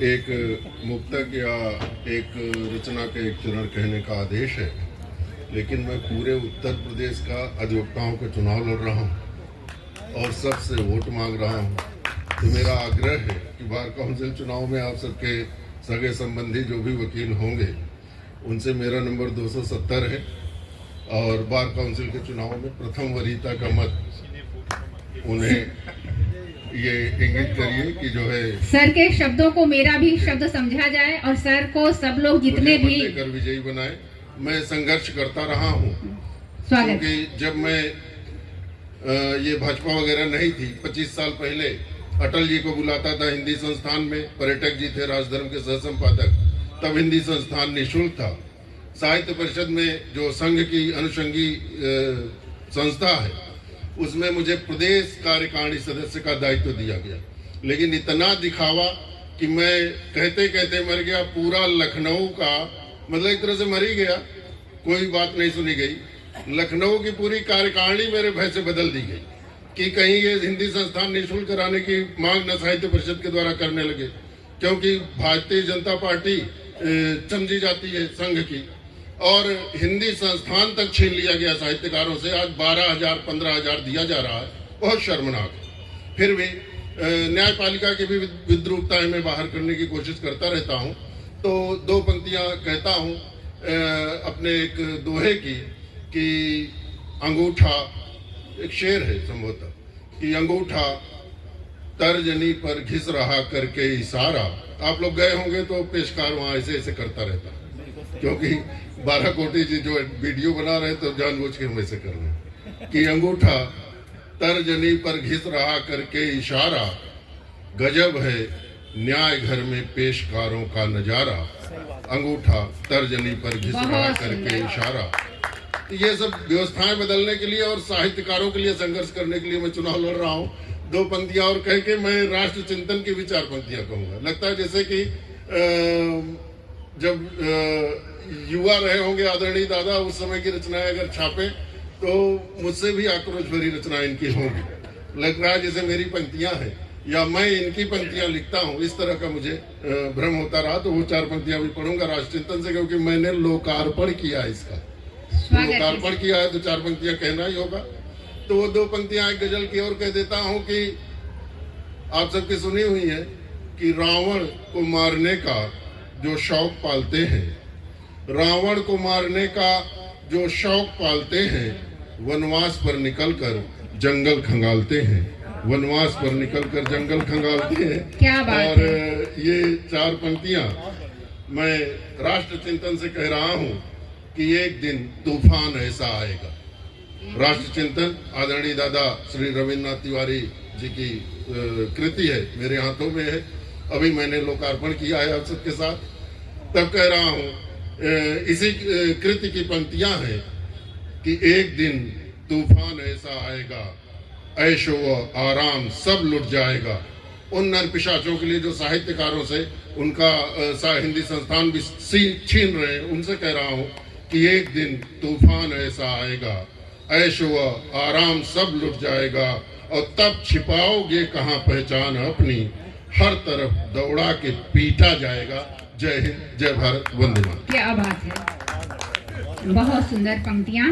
एक मुक्तक या एक रचना का एक चरण कहने का आदेश है, लेकिन मैं पूरे उत्तर प्रदेश का अधिवक्ताओं का चुनाव लड़ रहा हूं और सबसे वोट मांग रहा हूं। तो मेरा आग्रह है कि बार काउंसिल चुनाव में आप सबके सगे संबंधी जो भी वकील होंगे उनसे मेरा नंबर 270 है और बार काउंसिल के चुनाव में प्रथम वरीयता का मत उन्हें ये इंगित करिए कि जो है सर के शब्दों को मेरा भी शब्द समझा जाए और सर को सब लोग जितने भी कर विजयी बनाए। मैं संघर्ष करता रहा हूँ क्योंकि जब मैं ये भाजपा वगैरह नहीं थी 25 साल पहले अटल जी को बुलाता था हिंदी संस्थान में, पर्यटक जी थे राजधर्म के सह संपादक, तब हिंदी संस्थान निःशुल्क था। साहित्य परिषद में जो संघ की अनुषंगी संस्था है उसमें मुझे प्रदेश कार्यकारिणी सदस्य का दायित्व दिया गया, लेकिन इतना दिखावा कि मैं कहते कहते मर गया। पूरा लखनऊ का मतलब एक तरह से मर ही गया, कोई बात नहीं सुनी गई। लखनऊ की पूरी कार्यकारिणी मेरे भय से बदल दी गई कि कहीं ये हिंदी संस्थान निःशुल्क कराने की मांग न साहित्य परिषद के द्वारा करने लगे, क्योंकि भारतीय जनता पार्टी समझी जाती है संघ की, और हिंदी संस्थान तक छीन लिया गया साहित्यकारों से। आज 12,000 15,000 दिया जा रहा है, बहुत शर्मनाक है। फिर भी न्यायपालिका की भी विद्रूपताएं मैं बाहर करने की कोशिश करता रहता हूं। तो दो पंक्तियां कहता हूं अपने एक दोहे की कि अंगूठा, एक शेर है संभवतः, कि अंगूठा तर्जनी पर घिस रहा करके इशारा। आप लोग गए होंगे तो पेशकार वहां ऐसे ऐसे करता रहता, क्योंकि 12 कोटी जी जो वीडियो बना रहे तो जानबूझ के हम ऐसे कर रहे हैं कि अंगूठा तर्जनी पर घिस रहा करके इशारा, गजब है न्याय घर में पेशकारों का नजारा। अंगूठा तर्जनी पर घिस रहा करके इशारा। ये सब व्यवस्थाएं बदलने के लिए और साहित्यकारों के लिए संघर्ष करने के लिए मैं चुनाव लड़ रहा हूँ। दो पंक्तियां और कह के मैं राष्ट्र चिंतन की भी 4 पंक्तियां कहूंगा। लगता है जैसे कि जब युवा रहे होंगे आदरणीय दादा, उस समय की रचनाएं अगर छापे तो मुझसे भी आक्रोश भरी रचनाएं इनकी होंगी। लग रहा है जैसे मेरी पंक्तियां हैं या मैं इनकी पंक्तियां लिखता हूं, इस तरह का मुझे भ्रम होता रहा। तो वो 4 पंक्तियां भी पढ़ूंगा राष्ट्र चिंतन से, क्योंकि मैंने लोकार्पण किया इसका। लोकार्पण किया है तो 4 पंक्तियां कहना ही होगा। तो वो 2 पंक्तियां एक गजल की और कह देता हूं कि आप सबकी सुनी हुई है कि रावण को मारने का जो शौक पालते हैं, रावण को मारने का जो शौक पालते हैं, वनवास पर निकलकर जंगल खंगालते हैं, वनवास पर निकलकर जंगल खंगालते हैं। क्या बात और है। ये 4 पंक्तियां मैं राष्ट्र चिंतन से कह रहा हूं कि एक दिन तूफान ऐसा आएगा। राष्ट्र चिंतन आदरणीय दादा श्री रविन्द्रनाथ तिवारी जी की कृति है, मेरे हाथों में है। अभी मैंने लोकार्पण किया है आप सबके साथ। तब कह रहा हूं इसी कृति की पंक्तियां हैं कि एक दिन तूफान ऐसा आएगा, ऐशो व आराम सब लुट जाएगा। उन नर पिशाचों के लिए जो साहित्यकारों से उनका हिंदी संस्थान भी छीन रहे हैं, उनसे कह रहा हूं कि एक दिन तूफान ऐसा आएगा, ऐशो व आराम सब लुट जाएगा, और तब छिपाओगे कहाँ पहचान अपनी, हर तरफ दौड़ा के पीटा जाएगा। जय हिंद, जय भारत, वंदे मातरम। क्या बात है, बहुत सुंदर पंक्तियां।